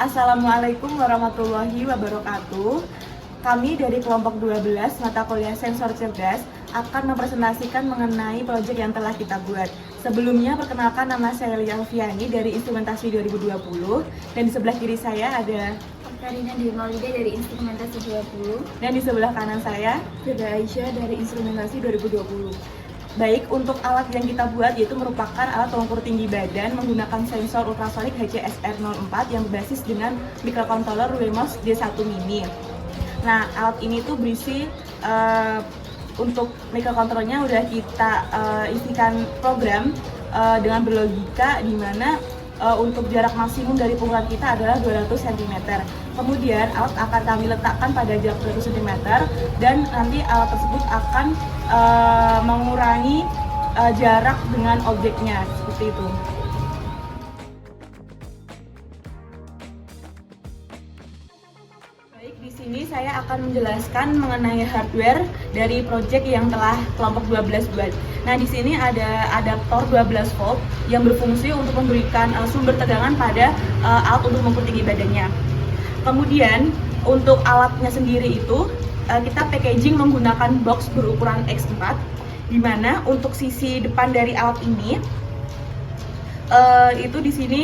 Assalamualaikum warahmatullahi wabarakatuh. Kami dari kelompok 12 mata kuliah Sensor Cerdas akan mempresentasikan mengenai proyek yang telah kita buat. Sebelumnya perkenalkan, nama saya Lia Alfiani dari Instrumentasi 2020 dan di sebelah kiri saya ada Karina Dwi Maulida dari Instrumentasi 20 dan di sebelah kanan saya Firda Aisyah dari Instrumentasi 2020. Baik, untuk alat yang kita buat yaitu merupakan alat pengukur tinggi badan menggunakan sensor ultrasonik HCSR04 yang berbasis dengan microcontroller Wemos D1 Mini. Nah, alat ini tuh berisi untuk microcontrollernya udah kita isikan program dengan berlogika di mana untuk jarak maksimum dari pukulan kita adalah 200 cm. Kemudian alat akan kami letakkan pada jarak 200 cm dan nanti alat tersebut akan mengurangi jarak dengan objeknya, seperti itu. Baik, di sini saya akan menjelaskan mengenai hardware dari proyek yang telah kelompok 12 buat. Nah, di sini ada adaptor 12 volt yang berfungsi untuk memberikan sumber tegangan pada alat untuk mengukur tinggi badannya. Kemudian untuk alatnya sendiri itu kita packaging menggunakan box berukuran X4, di mana untuk sisi depan dari alat ini itu di sini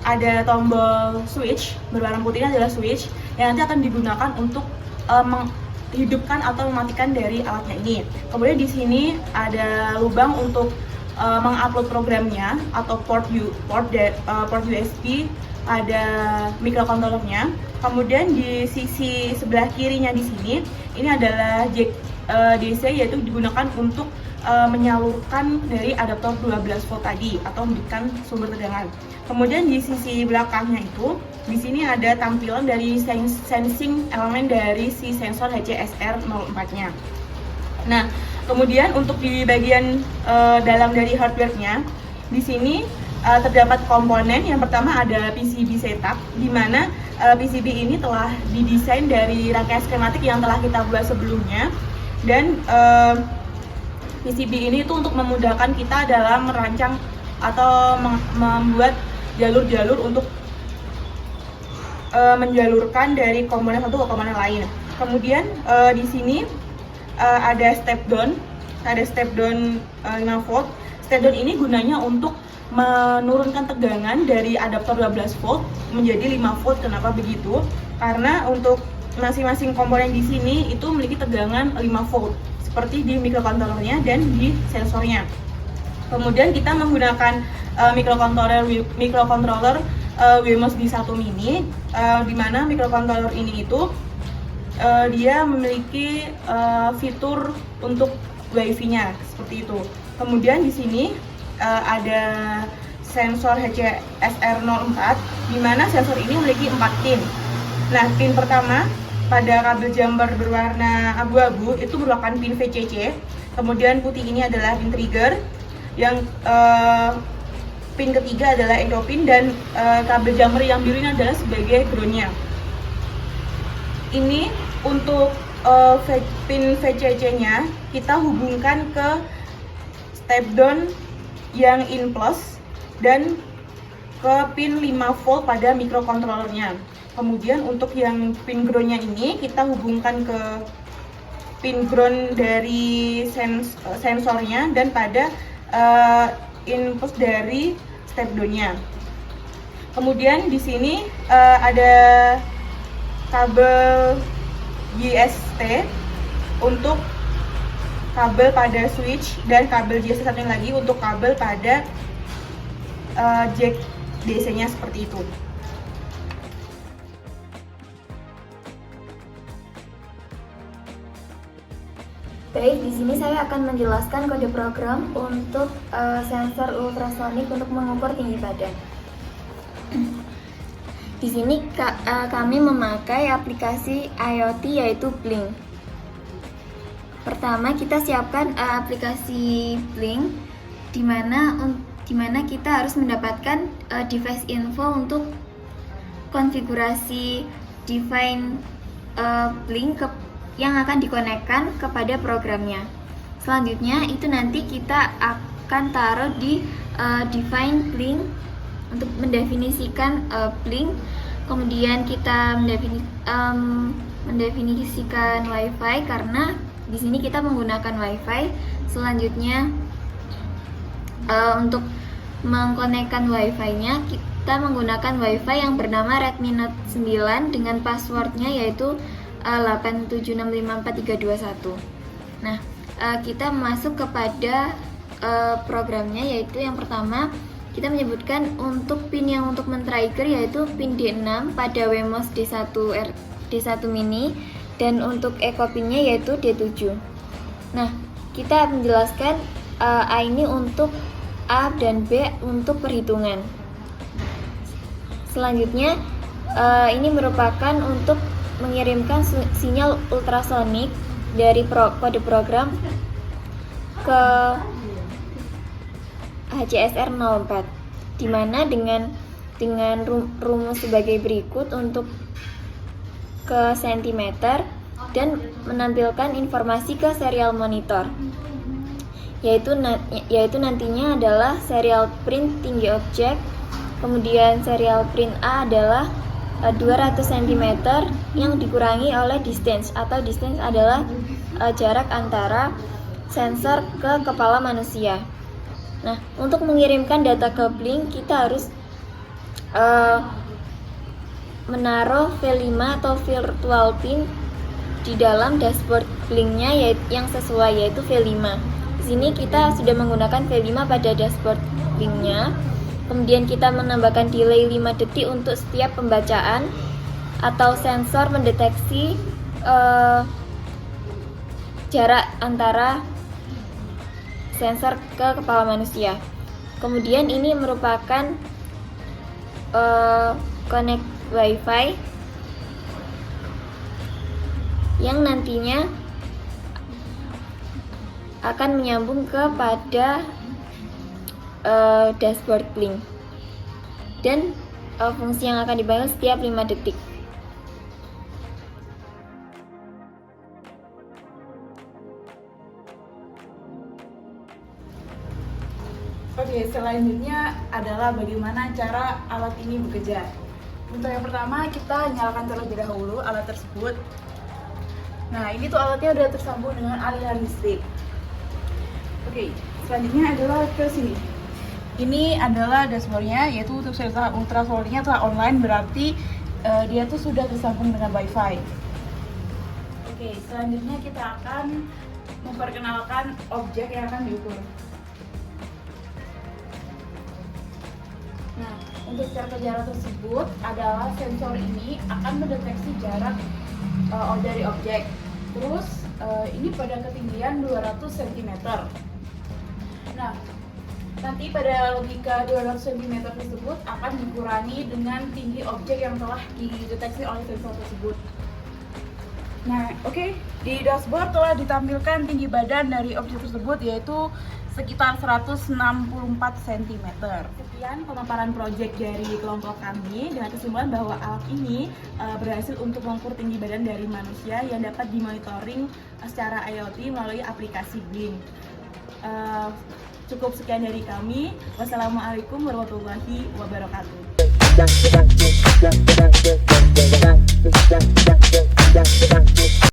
ada tombol switch berwarna putih, adalah switch yang nanti akan digunakan untuk menghidupkan atau mematikan dari alatnya ini. Kemudian di sini ada lubang untuk mengupload programnya atau port USB, ada microcontrollernya. Kemudian di sisi sebelah kirinya di sini ini adalah jack DC, yaitu digunakan untuk menyalurkan dari adaptor 12 volt tadi atau memberikan sumber tegangan. Kemudian di sisi belakangnya itu di sini ada tampilan dari sensing elemen dari si sensor HCSR04-nya. Nah, kemudian untuk di bagian dalam dari hardware-nya di sini terdapat komponen. Yang pertama ada PCB setup, di mana PCB ini telah didesain dari rangkaian skematik yang telah kita buat sebelumnya, dan PCB ini itu untuk memudahkan kita dalam merancang atau membuat jalur-jalur untuk menjalurkan dari komponen satu ke komponen lain. Kemudian di sini ada step down 5 volt. Step down ini gunanya untuk menurunkan tegangan dari adaptor 12 volt menjadi 5 volt. Kenapa begitu? Karena untuk masing-masing komponen di sini itu memiliki tegangan 5 volt seperti di microcontrollernya dan di sensornya. Kemudian kita menggunakan microcontroller Wemos D1 Mini, di mana microcontroller ini itu dia memiliki fitur untuk Wi-Fi-nya seperti itu. Kemudian di sini ada sensor HCSR04, di mana sensor ini memiliki 4 pin. Nah, pin pertama pada kabel jumper berwarna abu-abu itu merupakan pin VCC. Kemudian putih ini adalah pin trigger. Yang pin ketiga adalah endopin, dan kabel jumper yang biru ini adalah sebagai groundnya. Ini untuk pin VCC-nya kita hubungkan ke step down yang in plus dan ke pin 5 volt pada microcontrollernya. Kemudian untuk yang pin groundnya ini kita hubungkan ke pin ground dari sensornya dan pada input dari step down-nya. Kemudian di sini ada kabel JST untuk kabel pada switch, dan kabel JST satu lagi untuk kabel pada jack DC-nya, seperti itu. Baik, di sini saya akan menjelaskan kode program untuk sensor ultrasonik untuk mengukur tinggi badan. Di sini kami memakai aplikasi IoT yaitu Blink. Pertama, kita siapkan aplikasi Blink, di mana kita harus mendapatkan device info untuk konfigurasi device Blink yang akan dikonekkan kepada programnya. Selanjutnya itu nanti kita akan taruh di define Blink untuk mendefinisikan Blink. Kemudian kita mendefinisikan WiFi karena di sini kita menggunakan WiFi. Selanjutnya untuk mengkonekkan WiFi-nya kita menggunakan WiFi yang bernama Redmi Note 9 dengan passwordnya yaitu 8765431. Nah, kita masuk kepada programnya, yaitu yang pertama kita menyebutkan untuk pin yang untuk men-trigger yaitu pin D6 pada Wemos D1 mini, dan untuk eco pinnya yaitu D7. Nah, kita menjelaskan A ini untuk A dan B untuk perhitungan. Selanjutnya ini merupakan untuk mengirimkan sinyal ultrasonik dari kode program ke HCSR 04, di mana dengan rumus sebagai berikut untuk ke sentimeter dan menampilkan informasi ke serial monitor, yaitu nantinya adalah serial print tinggi objek, kemudian serial print A adalah 200 cm yang dikurangi oleh distance, atau distance adalah jarak antara sensor ke kepala manusia. Nah, untuk mengirimkan data ke Blink kita harus menaruh V5 atau virtual pin di dalam dashboard Blink-nya yang sesuai, yaitu V5. Di sini kita sudah menggunakan V5 pada dashboard Blink-nya. Kemudian kita menambahkan delay 5 detik untuk setiap pembacaan atau sensor mendeteksi jarak antara sensor ke kepala manusia. Kemudian ini merupakan connect WiFi yang nantinya akan menyambung kepada dashboard Blink, dan fungsi yang akan dipanggil setiap 5 detik. Oke, selanjutnya adalah bagaimana cara alat ini bekerja. Untuk yang pertama, kita nyalakan terlebih dahulu alat tersebut. Nah, ini tuh alatnya udah tersambung dengan aliran listrik. Oke, selanjutnya adalah ke sini. Ini adalah dashboardnya, yaitu untuk serta ultrasoniknya telah online, berarti dia tuh sudah tersambung dengan WiFi. Oke, selanjutnya kita akan memperkenalkan objek yang akan diukur. Nah, untuk cara jarak tersebut adalah sensor ini akan mendeteksi jarak dari objek. Terus ini pada ketinggian 200 cm. Nah, nanti pada logika 200 cm tersebut akan dikurangi dengan tinggi objek yang telah dideteksi oleh sensor tersebut. Nah, oke, di dashboard telah ditampilkan tinggi badan dari objek tersebut yaitu sekitar 164 cm. Sekian pemaparan proyek dari kelompok kami dengan kesimpulan bahwa alat ini berhasil untuk mengukur tinggi badan dari manusia yang dapat dimonitoring secara IoT melalui aplikasi Blink. Cukup sekian dari kami. Wassalamualaikum warahmatullahi wabarakatuh.